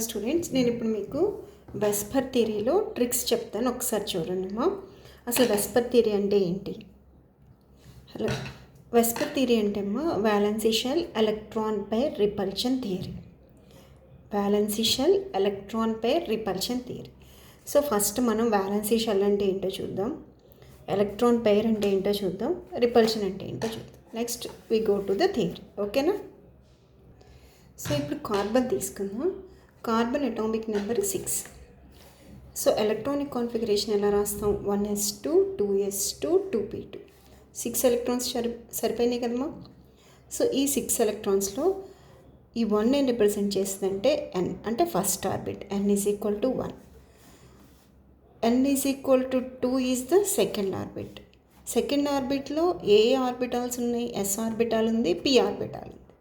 Students, నేను ఇప్పుడు మీకు వెస్పర్ థియరీలో ట్రిక్స్ చెప్తాను. ఒకసారి చూడండి అమ్మా. అసలు వెస్పర్ థియరీ అంటే ఏంటి? హలో, వెస్పర్ థియరీ అంటే అమ్మా valency shell electron pair repulsion theory. Valency shell electron pair repulsion theory. So first మనం వాలెన్సీ షెల్ అంటే ఏంటో చూద్దాం, ఎలక్ట్రాన్ పెయిర్ అంటే ఏంటో చూద్దాం, రిపల్షన్ అంటే ఏంటో చూద్దాం. Next we go to the theory. ఓకేనా? సో ఇప్పుడు కార్బన్ తీసుకుందాం. Carbon atomic number 6. So electronic configuration ఎలా రాస్తాం? 1s2 2s2 2p2. 6 ఎలక్ట్రాన్స్ సరిపోయినాయి కదమ్మా. సో ఈ 6 ఎలక్ట్రాన్స్లో ఈ 1 ఏం రిప్రజెంట్ చేస్తుందంటే n, అంటే first orbit. n is equal to 1. n is equal to 2 is the second orbit. Second ఆర్బిట్లో ఏ ఆర్బిటాల్స్ ఉన్నాయి? s ఆర్బిటాల్ ఉంది, p ఆర్బిటాల్ ఉంది.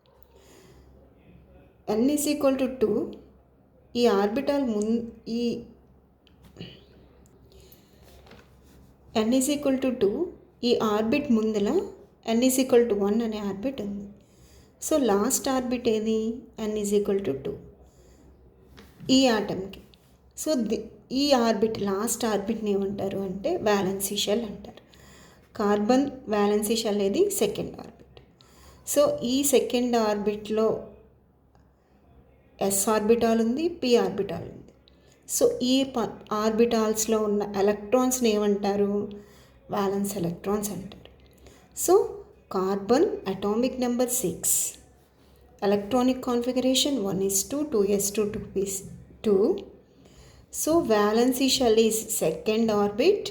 n is equal to 2. ఈ ఆర్బిటాల్ ఈ n ఈజ్ ఈక్వల్ టు 2, ఈ ఆర్బిట్ ముందల n ఈజ్ ఈక్వల్ టు 1 అనే ఆర్బిట్ ఉంది. సో లాస్ట్ ఆర్బిట్ ఏది? n ఈజ్ ఈక్వల్ టు 2 ఈ ఆటంకి. సో ఈ ఆర్బిట్, లాస్ట్ ఆర్బిట్ని ఏమంటారు అంటే వాలెన్సీ షెల్ అంటారు. కార్బన్ వాలెన్సీ షెల్ అనేది సెకండ్ ఆర్బిట్. సో ఈ సెకండ్ ఆర్బిట్లో s ఆర్బిటాల్ ఉంది, p ఆర్బిటాల్ ఉంది. సో ఈ ఆర్బిటాల్స్లో ఉన్న ఎలక్ట్రాన్స్ని ఏమంటారు? వాలెన్స్ ఎలక్ట్రాన్స్ అంటారు. So carbon atomic number 6, electronic configuration 1s2 2s2 2p2. So valency shell is second orbit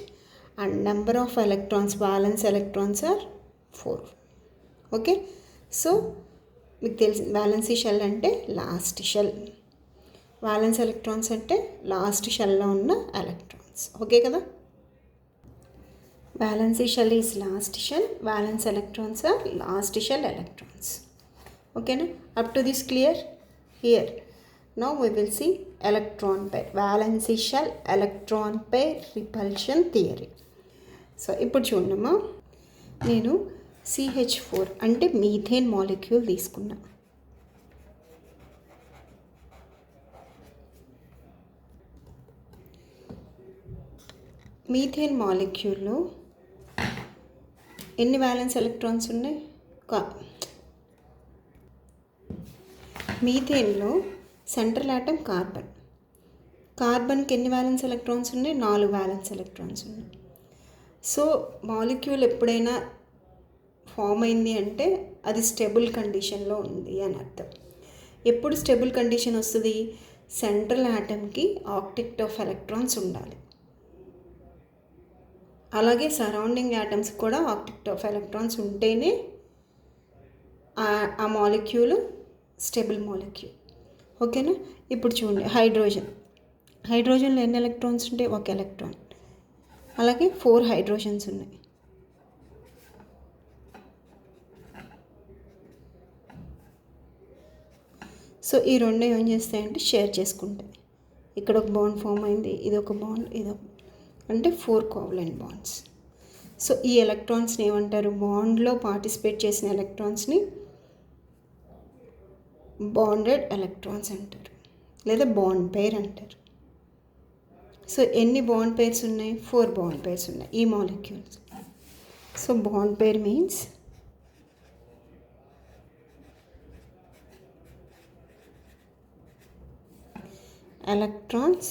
and number of electrons, valence electrons are 4. Okay, so మీకు తెలిసి వాలెన్సీ షెల్ అంటే లాస్ట్ షెల్, వాలెన్స్ ఎలక్ట్రాన్స్ అంటే last షెల్లో ఉన్న electrons. Okay కదా? Valency shell is last shell, valence electrons are last shell electrons. ఓకేనా? Up to this clear? Here now we will see electron pair, valency shell electron pair repulsion theory. So ఇప్పుడు చూడమ్మా, నేను CH4 అంటే methane molecule తీసుకున్నా. Methane మాలిక్యూల్లో ఎన్ని valence electrons ఉన్నాయి? మీథేన్లో సెంట్రల్ ఆటమ్ కార్బన్. కార్బన్కి ఎన్ని వ్యాలెన్స్ ఎలక్ట్రాన్స్ ఉన్నాయి? 4 వ్యాలెన్స్ ఎలక్ట్రాన్స్ ఉన్నాయి. సో మాలిక్యూల్ ఎప్పుడైనా ఫామ్ అయింది అంటే అది స్టేబుల్ కండిషన్లో ఉంది అని అర్థం. ఎప్పుడు స్టేబుల్ కండిషన్ వస్తుంది? సెంట్రల్ ఆటమ్కి ఆక్టెట్ ఆఫ్ ఎలక్ట్రాన్స్ ఉండాలి, అలాగే సరౌండింగ్ ఆటమ్స్ కూడా ఆక్టెట్ ఆఫ్ ఎలక్ట్రాన్స్ ఉంటేనే ఆ మాలిక్యూల్ స్టేబుల్ మాలిక్యూల్. ఓకేనా? ఇప్పుడు చూడండి, హైడ్రోజన్లో ఎన్ని ఎలక్ట్రాన్స్ ఉంటాయి? 1 ఎలక్ట్రాన్. అలాగే 4 హైడ్రోజన్స్ ఉన్నాయి. సో ఈ రెండు ఏం చేస్తాయంటే షేర్ చేసుకుంటాయి. ఇక్కడ ఒక బాండ్ ఫామ్ అయింది, ఇది ఒక బాండ్, అంటే 4 కోవలెంట్ బాండ్స్. సో ఈ ఎలక్ట్రాన్స్ని ఏమంటారు? బాండ్లో పార్టిసిపేట్ చేసిన ఎలక్ట్రాన్స్ని బాండెడ్ ఎలక్ట్రాన్స్ అంటారు, లేదా బాండ్ పెయిర్ అంటారు. సో ఎన్ని బాండ్ పెయిర్స్ ఉన్నాయి? 4 బాండ్ పెయిర్స్ ఉన్నాయి ఈ molecules. So bond pair means electrons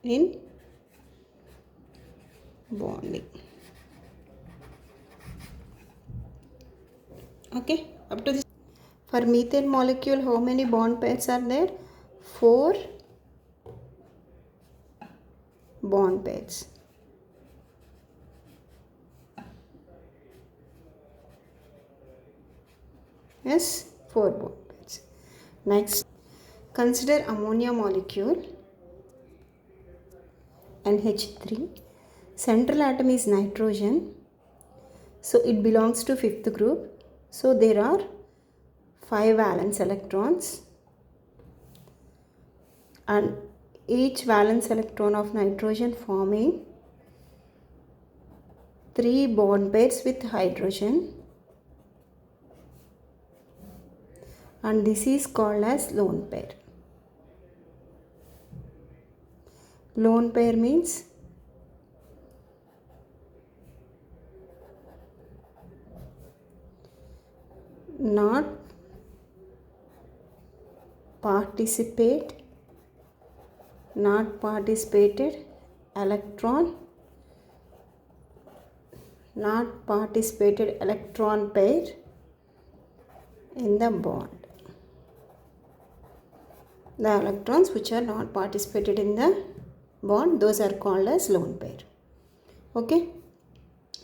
in bonding. Okay, up to this. For methane molecule, how many bond pairs are there? 4 bond pairs. Yes, 4 bond pairs. Next, consider ammonia molecule NH3. Central atom is nitrogen, so it belongs to 5th group. So there are 5 valence electrons, and each valence electron of nitrogen forming 3 bond pairs with hydrogen, and this is called as lone pair. Lone pair means not participated electron, not participated electron pair in the bond. The electrons which are not participated in the bond, those are called as lone pair. Okay,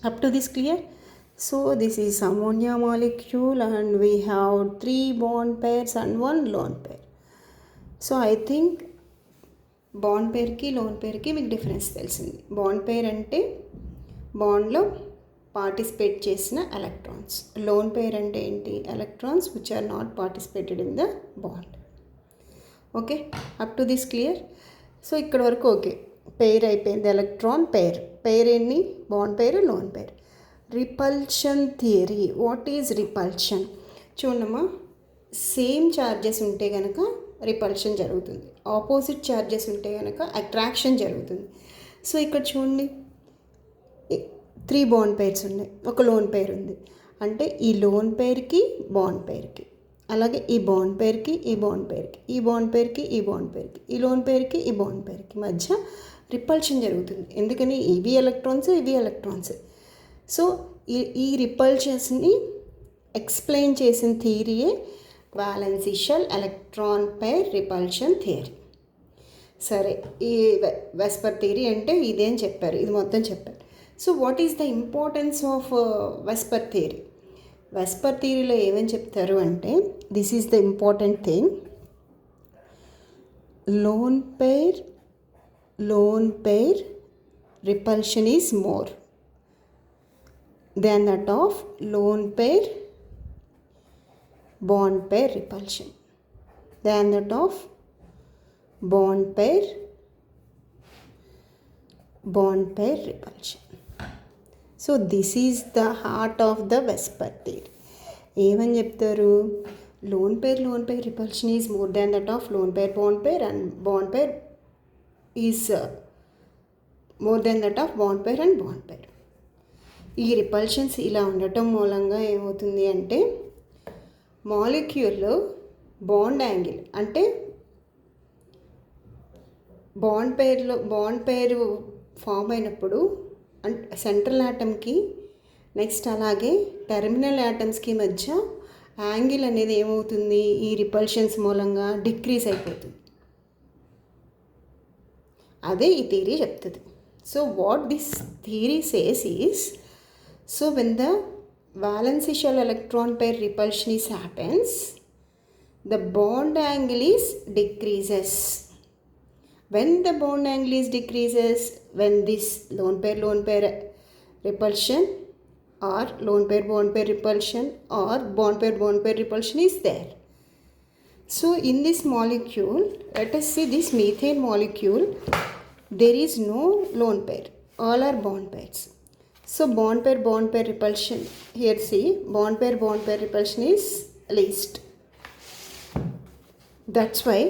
up to this clear? So this is ammonia molecule and we have 3 bond pairs and 1 lone pair. So I think bond పేర్కి lone పేర్కి మీకు difference తెలిసింది. Bond pair అంటే బాండ్లో participate చేసిన electrons. Lone pair అంటే ఏంటి? Electrons which are not participated in the bond. Okay, up to this clear? So ఇక్కడ వరకు ఓకే, పేర్ అయిపోయింది. ఎలక్ట్రాన్ పేర్, పేర్ ఎన్ని? Bond pair, loan pair. Repulsion theory. What is repulsion? చూడమ్మా, సేమ్ ఛార్జెస్ ఉంటే కనుక repulsion జరుగుతుంది, ఆపోజిట్ ఛార్జెస్ ఉంటే కనుక అట్రాక్షన్ జరుగుతుంది. సో ఇక్కడ చూడండి, 3 బాండ్ పేర్స్ ఉన్నాయి, ఒక లోన్ పేర్ ఉంది. అంటే ఈ లోన్ పేర్కి బాండ్ పేర్కి, అలాగే ఈ బాండ్ పేర్కి ఈ బాండ్ పేర్కి, ఈ బాండ్ పేర్కి ఈ బాండ్ పేర్కి, ఈ లోన్ పేర్కి ఈ బాండ్ పేర్కి మధ్య రిపల్షన్ జరుగుతుంది. ఎందుకని? ఇవి ఎలక్ట్రాన్స్, ఇవి ఎలక్ట్రాన్స్. సో ఈ రిపల్షన్స్ని ఎక్స్ప్లెయిన్ చేసిన థియరీయే valency shell electron pair repulsion theory. సరే, ఈ వెస్పర్ థియరీ అంటే ఇదేం చెప్పారు, ఇది మొత్తం చెప్పారు. So what is the importance of VSEPR theory? VSEPR థియరీలో ఏమని చెప్తారు అంటే, this is the important thing. Lone pair repulsion is more than that of lone pair bond pair repulsion, than that of bond pair repulsion. So this is the heart of the Vesper theory. ఏమని చెప్తారు? Loan pair repulsion is more than that of lone pair bond pair, and bond pair is more than that of bond pair and bond pair. ఈ repulsions ఇలా ఉండటం మూలంగా ఏమవుతుంది అంటే, మాలిక్యూల్లో bond angle అంటే bond పేరు ఫామ్ అయినప్పుడు సెంట్రల్ యాటమ్కి నెక్స్ట్ అలాగే టెర్మినల్ యాటమ్స్కి మధ్య యాంగిల్ అనేది ఏమవుతుంది? ఈ రిపల్షన్స్ మూలంగా డిక్రీజ్ అయిపోతుంది. అదే ఈ థియరీ చెప్తుంది. So what this theory says is, so when the valency shell electron pair repulsion is happens, the bond angle is decreases. When the bond angle is decreases, when this lone pair repulsion or lone pair bond pair repulsion or bond pair repulsion is there. So in this molecule, let us see this methane molecule, there is no lone pair, all are bond pairs. So bond pair repulsion, here see bond pair repulsion is least. That's why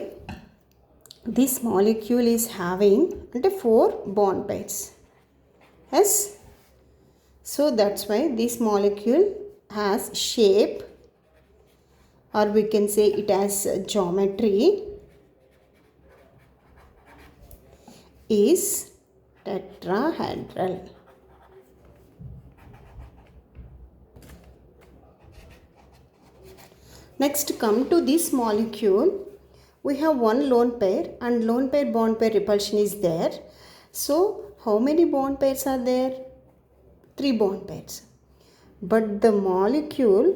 this molecule is having 4 bond pairs. Yes. So that's why this molecule has shape, or we can say it has geometry, is tetrahedral. Next, come to this molecule. We have 1 lone pair and lone pair bond pair repulsion is there. So how many bond pairs are there? 3 bond pairs. But the molecule,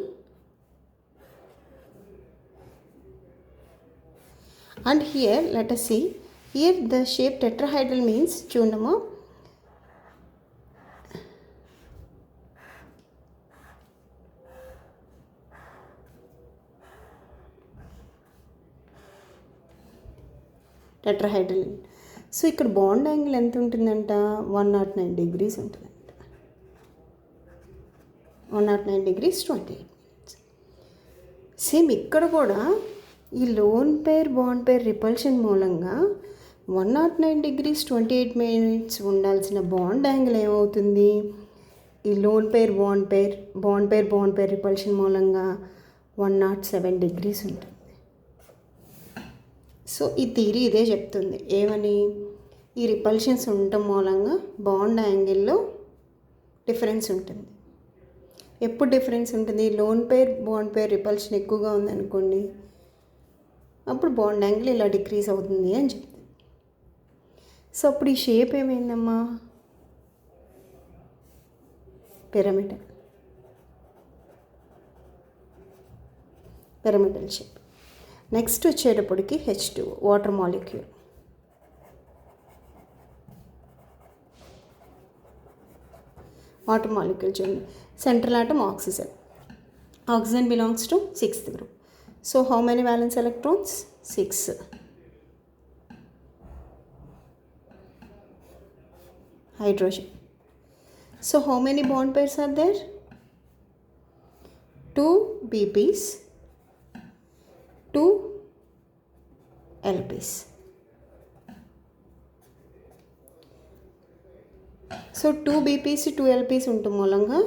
and here let us see, here the shape tetrahedral means, chundama, tetrahedral. So ఇక్కడ bond angle ఎంత ఉంటుందంట? 109 degrees ఉంటుందంట. 109 degrees 28 minutes. Same ఇక్కడ కూడా ఈ loan pair bond pair repulsion మూలంగా 109 degrees 28 minutes ఉండాల్సిన bond angle ఏమవుతుంది? ఈ loan pair bond pair repulsion మూలంగా 107 degrees ఉంటుంది. సో ఈ థియరీ ఇదే చెప్తుంది. ఏమని? ఈ రిపల్షన్స్ ఉండటం మూలంగా బాండ్ యాంగిల్లో డిఫరెన్స్ ఉంటుంది. ఎప్పుడు డిఫరెన్స్ ఉంటుంది? Loan pair bond pair repulsion ఎక్కువగా ఉందనుకోండి, అప్పుడు బాండ్ యాంగిల్ ఇలా డిక్రీజ్ అవుతుంది అని చెప్తుంది. సో అప్పుడు ఈ షేప్ ఏమైందమ్మా? Pyramidal shape. నెక్స్ట్ వచ్చేటప్పటికి H2 water molecule. Water molecule చూడండి. Central atom oxygen. Oxygen belongs to 6th group. So how many valence electrons? 6. Hydrogen. So how many bond pairs are there? 2 BPs, 2 LPs. So 2 BPs 2 LPs ఉండటం మూలంగా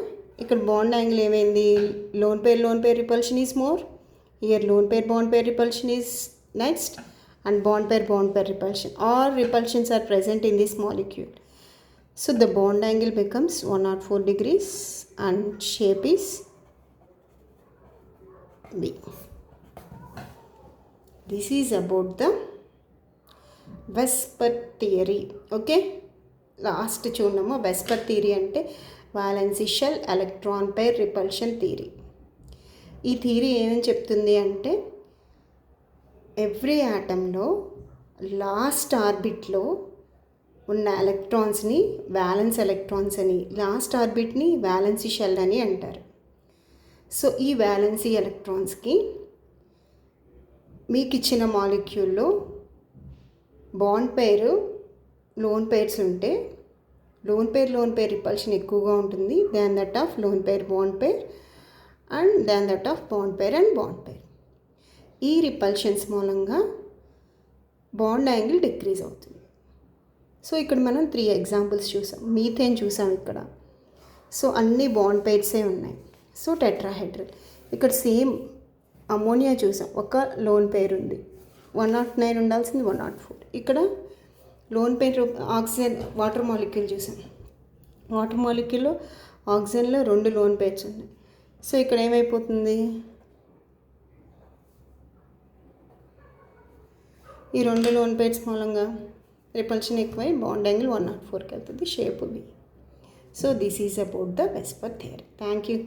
ఇక్కడ bond angle ఏమైంది? Lone pair repulsion is more. Here lone pair repulsion is next, and bond pair repulsion. All repulsions are present in this molecule. So the bond angle becomes 104 degrees and shape is B. This is about the Vesper theory. Okay, last చూడము. VSEPR theory అంటే valency shell electron pair repulsion theory. ఈ theory ఏమని చెప్తుంది అంటే every ఆటంలో last ఆర్బిట్లో ఉన్న ఎలక్ట్రాన్స్ని వ్యాలెన్స్ ఎలక్ట్రాన్స్ అని, లాస్ట్ ఆర్బిట్ని వ్యాలెన్సీ షెల్ అని అంటారు. సో ఈ వ్యాలెన్సీ ఎలక్ట్రాన్స్కి మీకు ఇచ్చిన మాలిక్యూల్లో బాండ్ పేరు లోన్ పేర్స్ ఉంటే లోన్ పేర్ రిపల్షన్ ఎక్కువగా ఉంటుంది than that of lone pair bond pair and than that of bond pair and bond pair. ఈ రిపల్షన్స్ మూలంగా బాండ్ యాంగిల్ డిక్రీజ్ అవుతుంది. సో ఇక్కడ మనం 3 ఎగ్జాంపుల్స్ చూసాం. మీథేన్ చూసాం ఇక్కడ. సో అన్ని బాండ్ పేర్సే ఉన్నాయి. So tetrahedral. ఇక్కడ సేమ్ అమోనియా చూసాం. ఒక లోన్ పేర్ ఉంది. 109 ఉండాల్సింది 104. ఇక్కడ lone pair oxygen water molecule చూసాం. వాటర్ మాలిక్యూల్లో ఆక్సిజన్లో 2 లోన్ పేర్స్ ఉన్నాయి. సో ఇక్కడ ఏమైపోతుంది? ఈ 2 లోన్ పేర్స్ మూలంగా రిపల్షన్ ఎక్కువై బాండ్ యాంగిల్ 104కి వెళ్తుంది. షేప్ ఉంది. So this is about the VSEPR theory. Thank you.